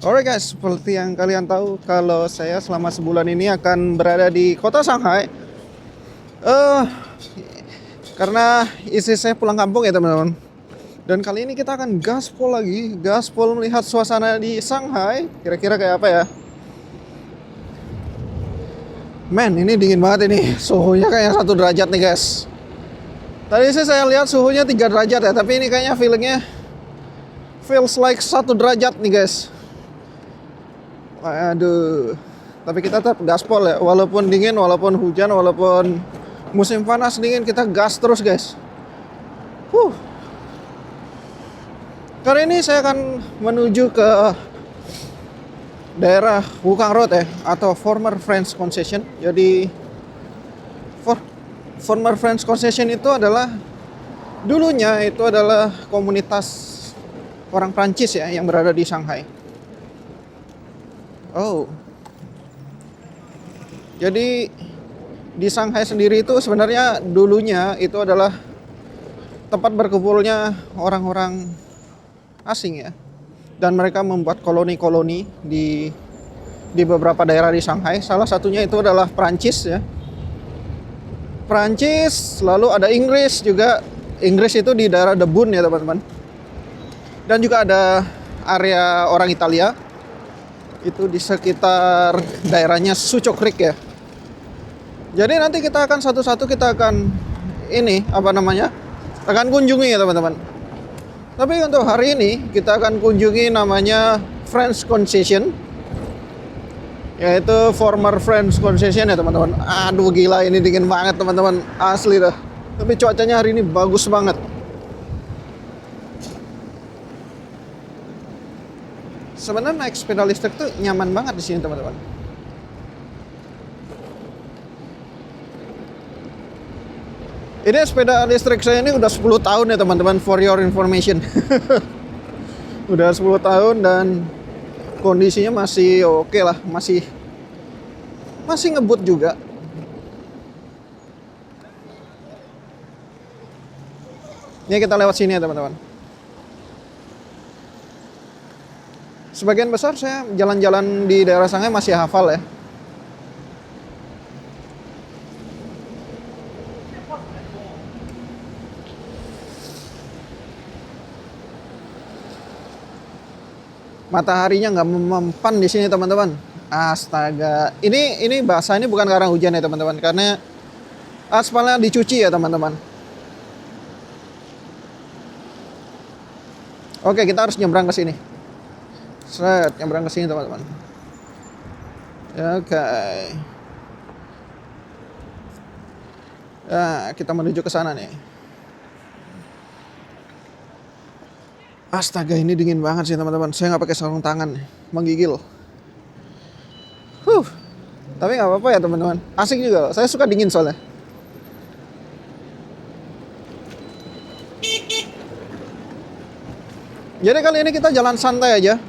Alright guys, seperti yang kalian tahu kalau saya selama sebulan ini akan berada di kota Shanghai. Eh, karena istri saya pulang kampung ya teman-teman. Dan kali ini kita akan gaspol lagi, gaspol melihat suasana di Shanghai. Kira-kira kayak apa ya? Men, ini dingin banget ini. Suhunya kayak 1 derajat nih guys. Tadi sih saya lihat suhunya 3 derajat ya, tapi ini kayaknya feels like 1 derajat nih guys. Aduh, tapi kita tetap gaspol ya, walaupun dingin, walaupun hujan, walaupun musim panas dingin, kita gas terus guys. Kali ini saya akan menuju ke daerah Wukang Road ya, atau Former French Concession. Jadi Former French Concession itu adalah dulunya itu adalah komunitas orang Prancis ya yang berada di Shanghai. Oh, jadi di Shanghai sendiri itu sebenarnya dulunya itu adalah tempat berkumpulnya orang-orang asing ya, dan mereka membuat koloni-koloni di beberapa daerah di Shanghai. Salah satunya itu adalah Prancis ya, Prancis, lalu ada Inggris juga. Inggris itu di daerah Debun ya teman-teman, dan juga ada area orang Italia itu di sekitar daerahnya Suco Creek ya. Jadi nanti kita akan satu-satu kita akan akan kunjungi ya teman-teman. Tapi untuk hari ini kita akan kunjungi namanya French Concession, yaitu Former French Concession ya teman-teman. Aduh gila, ini dingin banget teman-teman, asli dah. Tapi cuacanya hari ini bagus banget. Sebenarnya naik sepeda listrik tuh nyaman banget di sini teman-teman. Ini sepeda listrik saya ini udah 10 tahun ya teman-teman, for your information. Udah 10 tahun dan kondisinya masih oke lah, masih ngebut juga. Ini kita lewat sini ya teman-teman. Sebagian besar saya jalan-jalan di daerah Shanghai masih hafal ya. Mataharinya nggak mempan di sini teman-teman. Astaga, ini basah ini bukan karena hujan ya teman-teman, karena aspalnya dicuci ya teman-teman. Oke, kita harus nyebrang ke sini. Nyebrang ke sini teman-teman. Oke. Nah, kita menuju ke sana nih. Astaga, ini dingin banget sih teman-teman. Saya nggak pakai sarung tangan, menggigil. Tapi nggak apa-apa ya teman-teman. Asik juga. Saya suka dingin soalnya. Jadi kali ini kita jalan santai aja.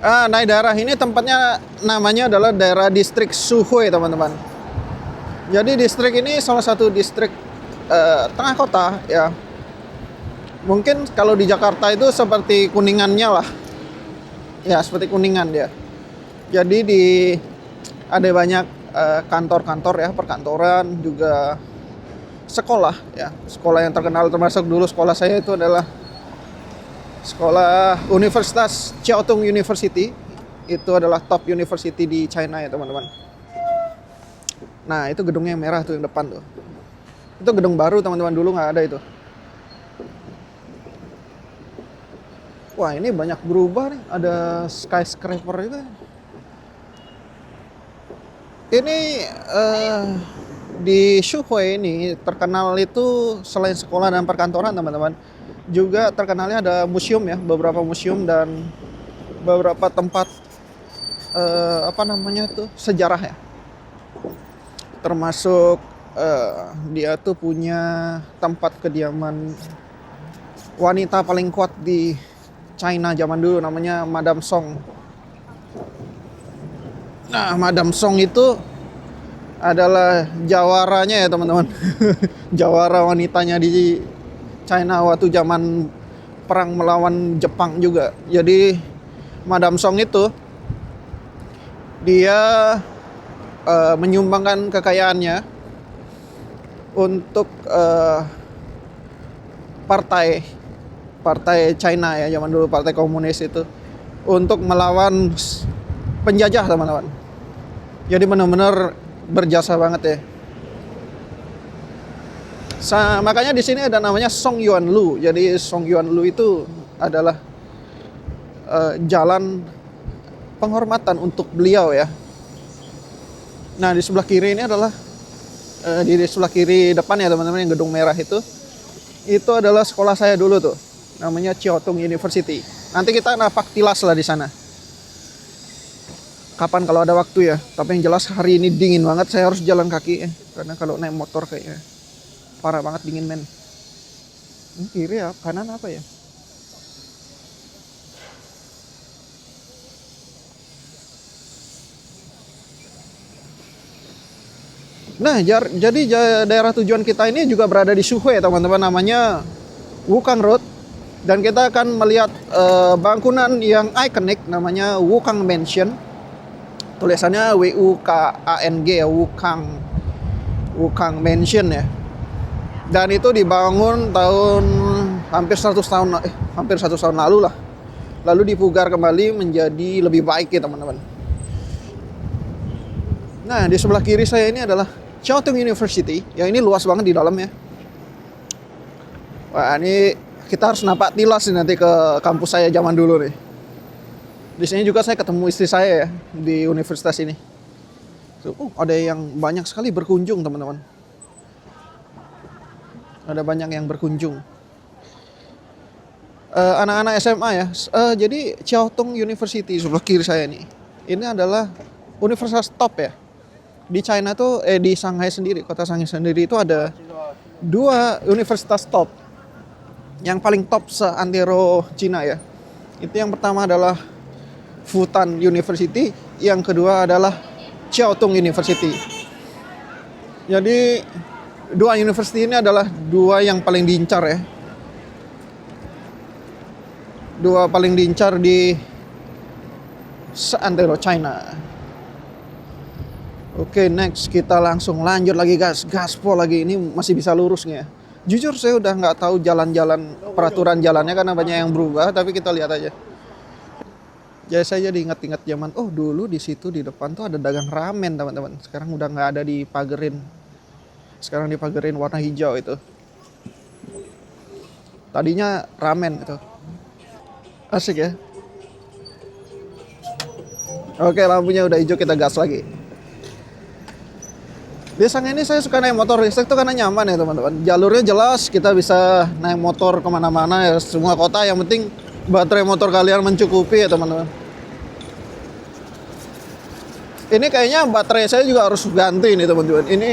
Naik daerah ini tempatnya namanya adalah daerah distrik Suhui teman-teman. Jadi distrik ini salah satu distrik tengah kota ya. Mungkin kalau di Jakarta itu seperti Kuningannya lah. Ya seperti Kuningan dia. Jadi ada banyak kantor-kantor ya, perkantoran, juga sekolah ya. Sekolah yang terkenal termasuk dulu sekolah saya itu adalah sekolah Universitas Chiao Tung University. Itu adalah top university di China ya teman-teman. Nah itu gedungnya yang merah tuh yang depan tuh. Itu gedung baru teman-teman, dulu nggak ada itu. Wah ini banyak berubah nih, ada skyscraper itu. Ini di Suhui ini terkenal itu selain sekolah dan perkantoran teman-teman, juga terkenalnya ada museum ya, beberapa museum dan beberapa tempat sejarah ya. Termasuk dia tuh punya tempat kediaman wanita paling kuat di China zaman dulu, namanya Madame Song. Nah, Madame Song itu adalah jawaranya ya teman-teman. Jawara wanitanya di China waktu zaman perang melawan Jepang juga. Jadi Madam Song itu dia menyumbangkan kekayaannya untuk partai China ya, zaman dulu partai komunis itu, untuk melawan penjajah teman-teman. Jadi benar-benar berjasa banget ya. Makanya di sini ada namanya Song Yuan Lu. Jadi Song Yuan Lu itu adalah jalan penghormatan untuk beliau ya. Nah di sebelah kiri ini adalah di sebelah kiri depan ya teman-teman, yang gedung merah itu adalah sekolah saya dulu tuh, namanya Chiao Tung University. Nanti kita napak tilas lah di sana. Kapan kalau ada waktu ya. Tapi yang jelas hari ini dingin banget, saya harus jalan kaki ya. Karena kalau naik motor kayaknya parah banget dingin men. Ini kiri ya, kanan apa ya? Nah, jadi daerah tujuan kita ini juga berada di Suhui teman-teman, namanya Wukang Road. Dan kita akan melihat bangunan yang ikonik namanya Wukang Mansion. Tulisannya WUKANG ya, Wukang Mansion ya. Dan itu dibangun tahun hampir 100 tahun lalu lah. Lalu dipugar kembali menjadi lebih baik ya teman-teman. Nah, di sebelah kiri saya ini adalah Chiao Tung University. Yang ini luas banget di dalam ya. Wah, ini kita harus napak tilas nih nanti ke kampus saya zaman dulu nih. Di sini juga saya ketemu istri saya ya, di universitas ini. Ada yang banyak sekali berkunjung teman-teman. Ada banyak yang berkunjung. Anak-anak SMA ya. Jadi Chiao Tung University sebelah kiri saya nih. Ini adalah universitas top ya. Di China tuh di Shanghai sendiri, kota Shanghai sendiri itu ada 2 universitas top. Yang paling top seantero Cina ya. Itu yang pertama adalah Fudan University, yang kedua adalah Chiao Tung University. Jadi 2 university ini adalah 2 yang paling diincar ya. 2 paling diincar di seantero China. Oke, next kita langsung lanjut lagi guys. Gaspol lagi, ini masih bisa lurus nggak ya? Jujur saya udah nggak tahu jalan-jalan, peraturan jalannya karena banyak yang berubah. Tapi kita lihat aja. Jadi saya jadi ingat-ingat zaman, dulu di situ di depan tuh ada dagang ramen teman-teman. Sekarang udah nggak ada, dipagerin. Sekarang dipagerin warna hijau itu. Tadinya ramen itu. Asik ya. Oke, lampunya udah hijau, kita gas lagi. Di Shanghai ini saya suka naik motor listrik tuh karena nyaman ya teman-teman. Jalurnya jelas, kita bisa naik motor kemana-mana ya, semua kota. Yang penting baterai motor kalian mencukupi ya teman-teman. Ini kayaknya baterai saya juga harus ganti nih teman-teman. Ini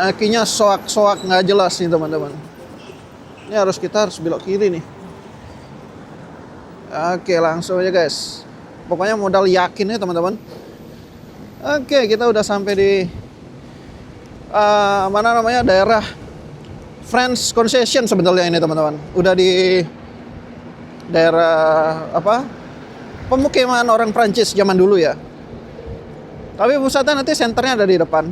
akinya soak-soak nggak jelas nih teman-teman. Ini kita harus belok kiri nih. Oke, langsung aja guys. Pokoknya modal yakin ya teman-teman. Oke, kita udah sampai di mana namanya, daerah French Concession sebenarnya ini teman-teman. Udah di daerah pemukiman orang Prancis zaman dulu ya. Tapi pusatnya nanti senternya ada di depan.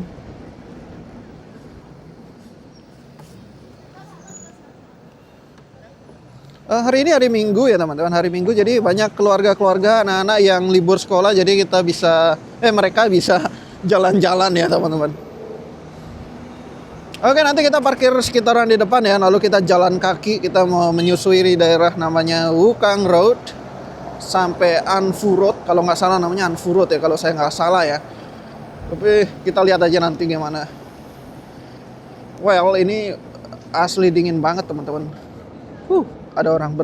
Hari ini hari Minggu ya teman-teman, hari Minggu, jadi banyak keluarga-keluarga, anak-anak yang libur sekolah, jadi mereka bisa jalan-jalan ya teman-teman. Oke, nanti kita parkir sekitaran di depan ya, lalu kita jalan kaki, kita mau menyusuri daerah namanya Wukang Road sampai Anfu Road, kalau nggak salah namanya Anfu Road ya, kalau saya nggak salah ya. Tapi kita lihat aja nanti gimana. Well, ini asli dingin banget teman-teman. Ada orang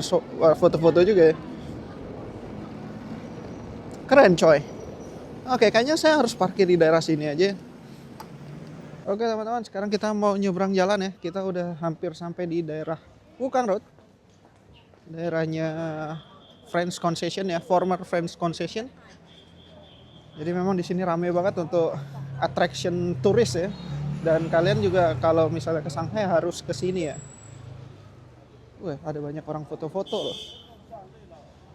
foto-foto juga ya. Keren coy. Oke, kayaknya saya harus parkir di daerah sini aja. Oke teman-teman, sekarang kita mau nyebrang jalan ya. Kita udah hampir sampai di daerah Wukang Road. Daerahnya French Concession ya, former French Concession. Jadi memang di sini ramai banget untuk attraction turis ya. Dan kalian juga kalau misalnya ke Shanghai harus ke sini ya. Wah, ada banyak orang foto-foto loh.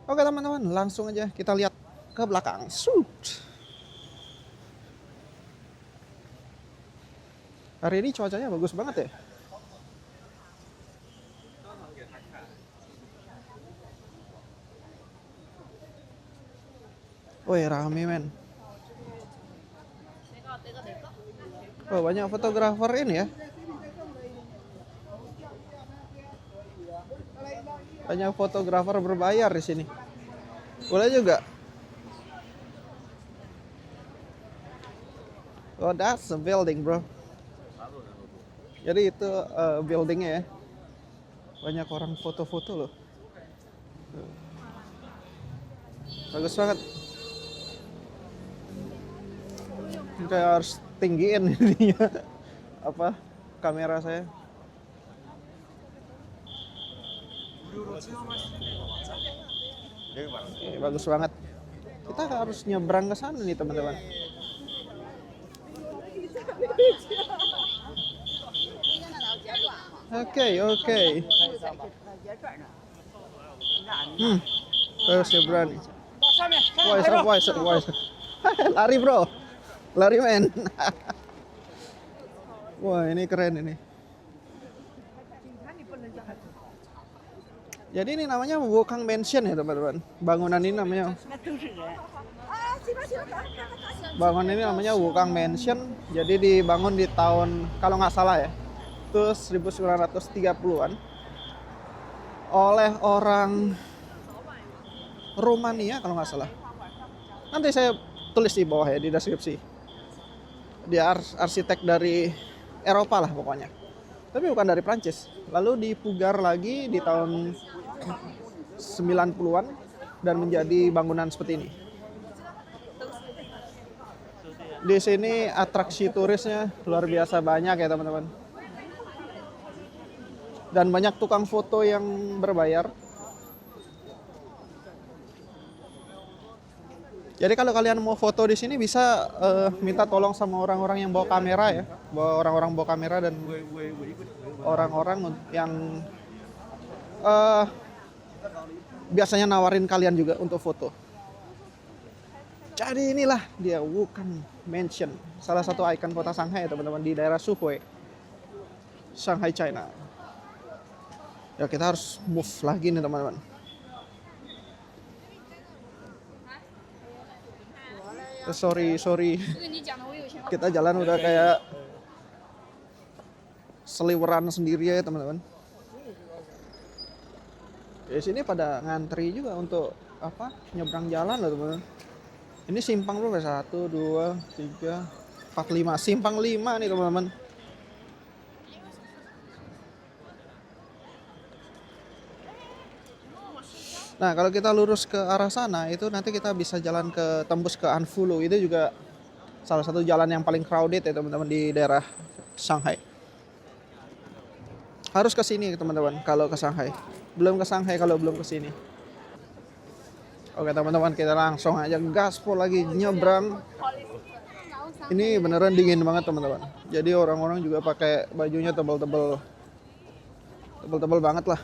Oke teman-teman, langsung aja kita lihat ke belakang. Shoot. Hari ini cuacanya bagus banget ya. Woi, rame men. Oh, banyak fotografer ini ya. Banyak fotografer berbayar di sini. Boleh juga. Oh, that's a building, bro. Jadi itu buildingnya ya. Banyak orang foto-foto loh. Bagus banget. Kayak harus tinggiin ininya. Apa? Kamera saya. Oke, bagus banget. Kita harus nyebrang ke sana nih teman-teman. Oke. Terus nyebrang. Wise. Lari bro. Lari men. Wah, ini keren ini. Jadi ini namanya Wukang Mansion ya teman-teman. Bangunan ini namanya Wukang Mansion. Jadi dibangun di tahun kalau nggak salah ya, itu 1930-an oleh orang Rumania kalau nggak salah. Nanti saya tulis di bawah ya di deskripsi. Dia arsitek dari Eropa lah pokoknya. Tapi bukan dari Prancis. Lalu dipugar lagi di tahun 90-an dan menjadi bangunan seperti ini. Di sini atraksi turisnya luar biasa banyak ya teman-teman. Dan banyak tukang foto yang berbayar. Jadi kalau kalian mau foto di sini bisa minta tolong sama orang-orang yang bawa kamera ya, orang-orang bawa kamera dan orang-orang yang biasanya nawarin kalian juga untuk foto. Jadi inilah dia Wukang Mansion, salah satu ikon kota Shanghai ya teman-teman di daerah Suhui, Shanghai, China. Ya kita harus move lagi nih teman-teman. Sorry. Kita jalan udah kayak seliweran sendiri ya teman-teman. Di sini pada ngantri juga untuk apa? Nyebrang jalan loh teman-teman. Ini simpang berapa? 1, 2, 3, 4, 5. Simpang 5 nih teman-teman. Nah, kalau kita lurus ke arah sana itu nanti kita bisa jalan ke tembus ke Anfulu. Itu juga salah satu jalan yang paling crowded ya teman-teman di daerah Shanghai. Harus ke sini teman-teman kalau ke Shanghai. Belum ke Shanghai kalau belum ke sini. Oke teman-teman, kita langsung aja gaspol lagi nyebrang. Ini beneran dingin banget teman-teman. Jadi orang-orang juga pakai bajunya tebal-tebal. Tebal-tebal banget lah.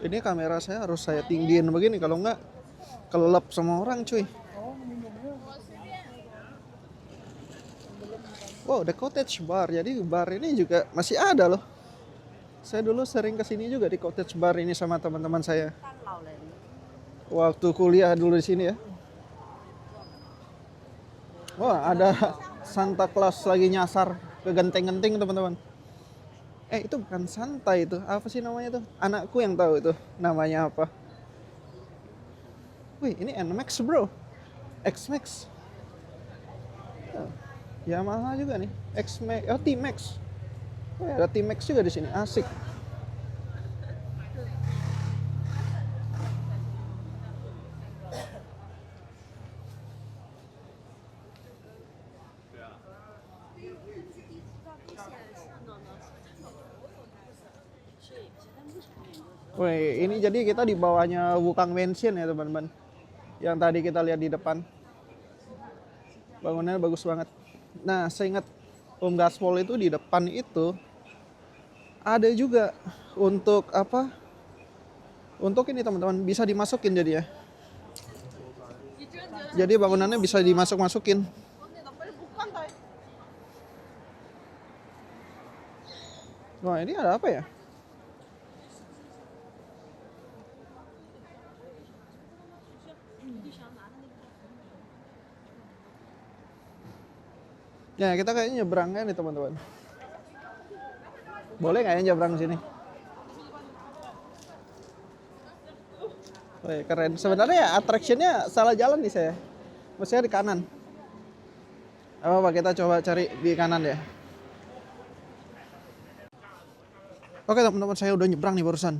Ini kamera saya harus saya tinggiin begini, kalau enggak kelelep sama orang cuy. Wow, The Cottage Bar. Jadi bar ini juga masih ada loh. Saya dulu sering kesini juga di Cottage Bar ini sama teman-teman saya. Waktu kuliah dulu di sini ya. Wah, ada Santa Claus lagi nyasar ke genting-genting teman-teman. Itu bukan Santa itu. Apa sih namanya tuh? Anakku yang tahu itu namanya apa. Wih, ini NMAX bro. X-Max. Yamaha juga nih. X-Max, T-Max. Ada T-Max juga di sini. Asik. Wih, ini jadi kita di bawahnya Wukang Mansion ya teman-teman. Yang tadi kita lihat di depan. Bangunannya bagus banget. Nah, saya ingat Om Gaspol itu di depan itu ada juga untuk apa? Untuk ini teman-teman bisa dimasukin jadi ya. Jadi bangunannya bisa dimasuk-masukin. Wah, ini ada apa ya? Ya, kita kayaknya nyebrang kan nih teman-teman. Boleh nggak ya nyebrang sini? Wih, keren. Sebenarnya ya attraction-nya salah jalan nih saya. Maksudnya di kanan. Apa kita coba cari di kanan ya. Oke teman-teman, saya udah nyebrang nih barusan.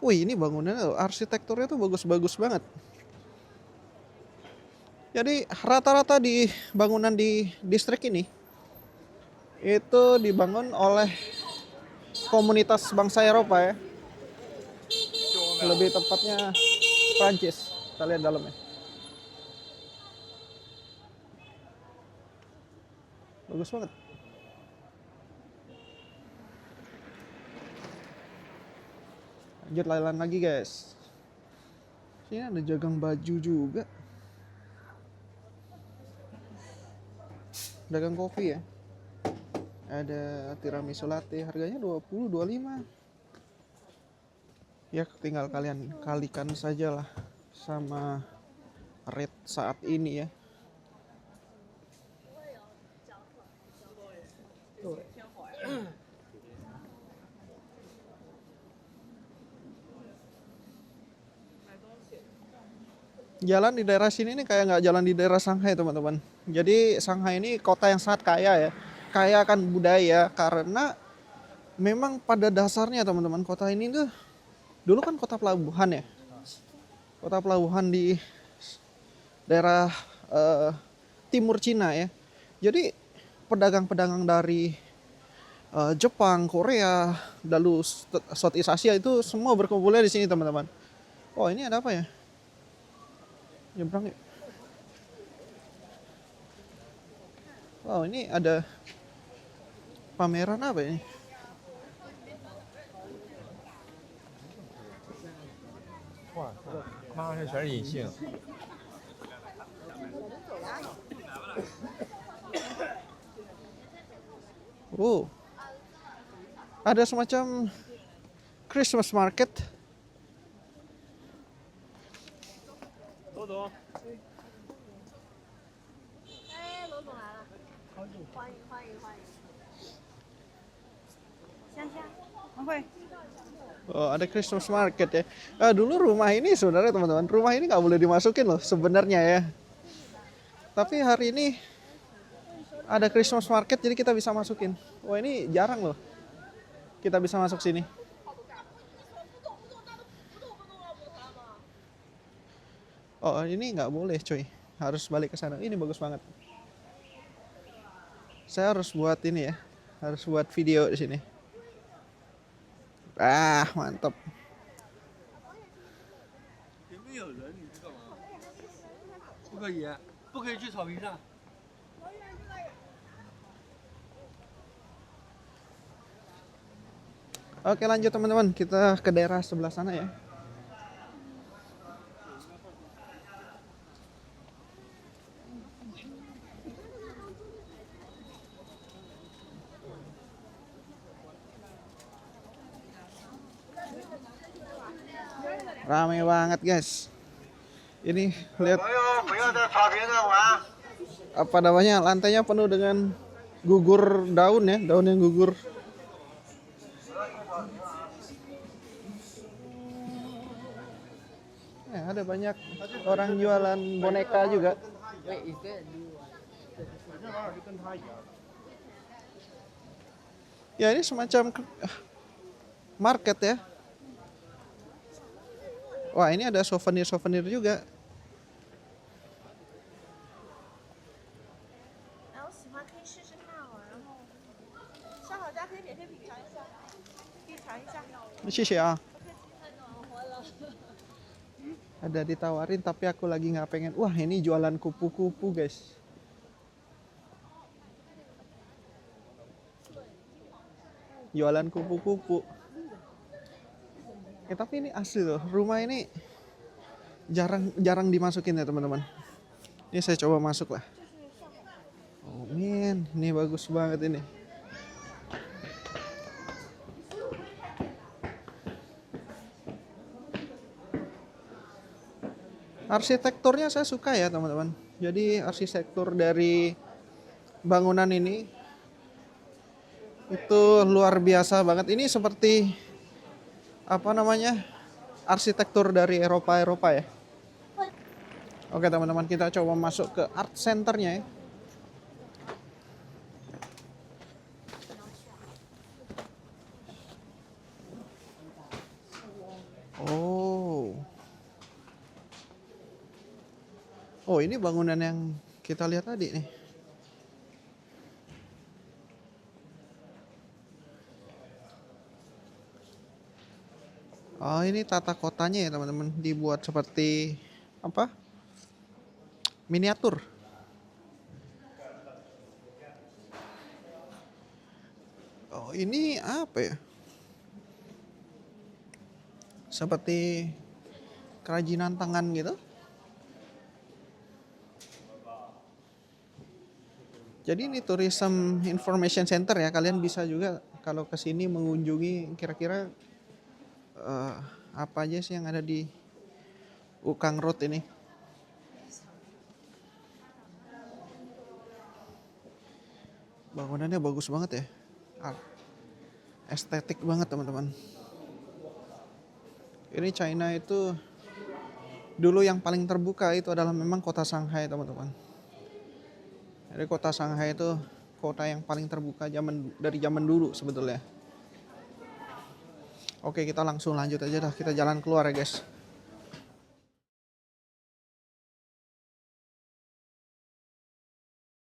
Wih, ini bangunannya arsitekturnya tuh bagus-bagus banget. Jadi rata-rata di bangunan di distrik ini itu dibangun oleh komunitas bangsa Eropa ya. Lebih tepatnya Prancis. Kita lihat dalamnya. Bagus banget. Lanjut jalan lagi guys. Sini ada jagang baju juga. Dagang kopi ya. Ada tiramisu latte, harganya 20-25. Ya tinggal kalian kalikan saja lah sama rate saat ini ya. Jalan di daerah sini nih kayak nggak jalan di daerah Shanghai teman-teman. Jadi Shanghai ini kota yang sangat kaya ya. Kaya akan budaya karena memang pada dasarnya teman-teman kota ini tuh dulu kan kota pelabuhan ya. Kota pelabuhan di daerah timur Cina ya. Jadi pedagang-pedagang dari Jepang, Korea, lalu Southeast Asia itu semua berkumpulnya di sini teman-teman. Oh ini ada apa ya? Nyebrang ya. Wow ini ada pameran apa ini? Wah, 妈这全是隐性。Oh, ada semacam Christmas market. 罗总，哎，罗总来了，欢迎欢迎欢迎！香香，会。Oh, ada Christmas market ya. Dulu rumah ini sebenarnya teman-teman, rumah ini nggak boleh dimasukin loh sebenarnya ya. Tapi hari ini ada Christmas market jadi kita bisa masukin. Wah ini jarang loh kita bisa masuk sini. Oh ini nggak boleh coy, harus balik ke sana. Ini bagus banget. Saya harus buat ini ya, harus buat video di sini. Ah mantap. 前面有人，你知道吗？不可以，不可以去草坪上。 Oke lanjut teman-teman, kita ke daerah sebelah sana ya. Ramai banget guys. Ini lihat apa namanya, lantainya penuh dengan gugur daun ya, daun yang gugur. Ada banyak orang jualan boneka juga. Ya ini semacam market ya. Wah ini ada souvenir-souvenir juga. 哎，我喜欢可以试试看哦，然后烧烤家可以免费品尝一下，可以尝一下。 Ini ya. Ada ditawarin tapi aku lagi nggak pengen. Wah ini jualan kupu-kupu guys. jualan kupu-kupu. Tapi ini asli loh, rumah ini jarang dimasukin ya teman-teman. Ini saya coba masuk lah. Oh men, ini bagus banget ini. Arsitekturnya saya suka ya teman-teman. Jadi arsitektur dari bangunan ini itu luar biasa banget. Ini seperti apa namanya, arsitektur dari Eropa ya. Oke teman-teman, kita coba masuk ke art centernya ya. Oh ini bangunan yang kita lihat tadi nih. Oh ini tata kotanya ya teman-teman, dibuat seperti apa? Miniatur. Oh ini apa ya? Seperti kerajinan tangan gitu. Jadi ini tourism information center ya, kalian bisa juga kalau kesini mengunjungi kira-kira apa aja sih yang ada di Ukang Road ini. Bangunannya bagus banget ya, estetik banget teman-teman. Ini China itu dulu yang paling terbuka itu adalah memang kota Shanghai teman-teman. Jadi kota Shanghai itu kota yang paling terbuka dari zaman dulu sebetulnya. Oke, kita langsung lanjut aja dah, kita jalan keluar ya guys.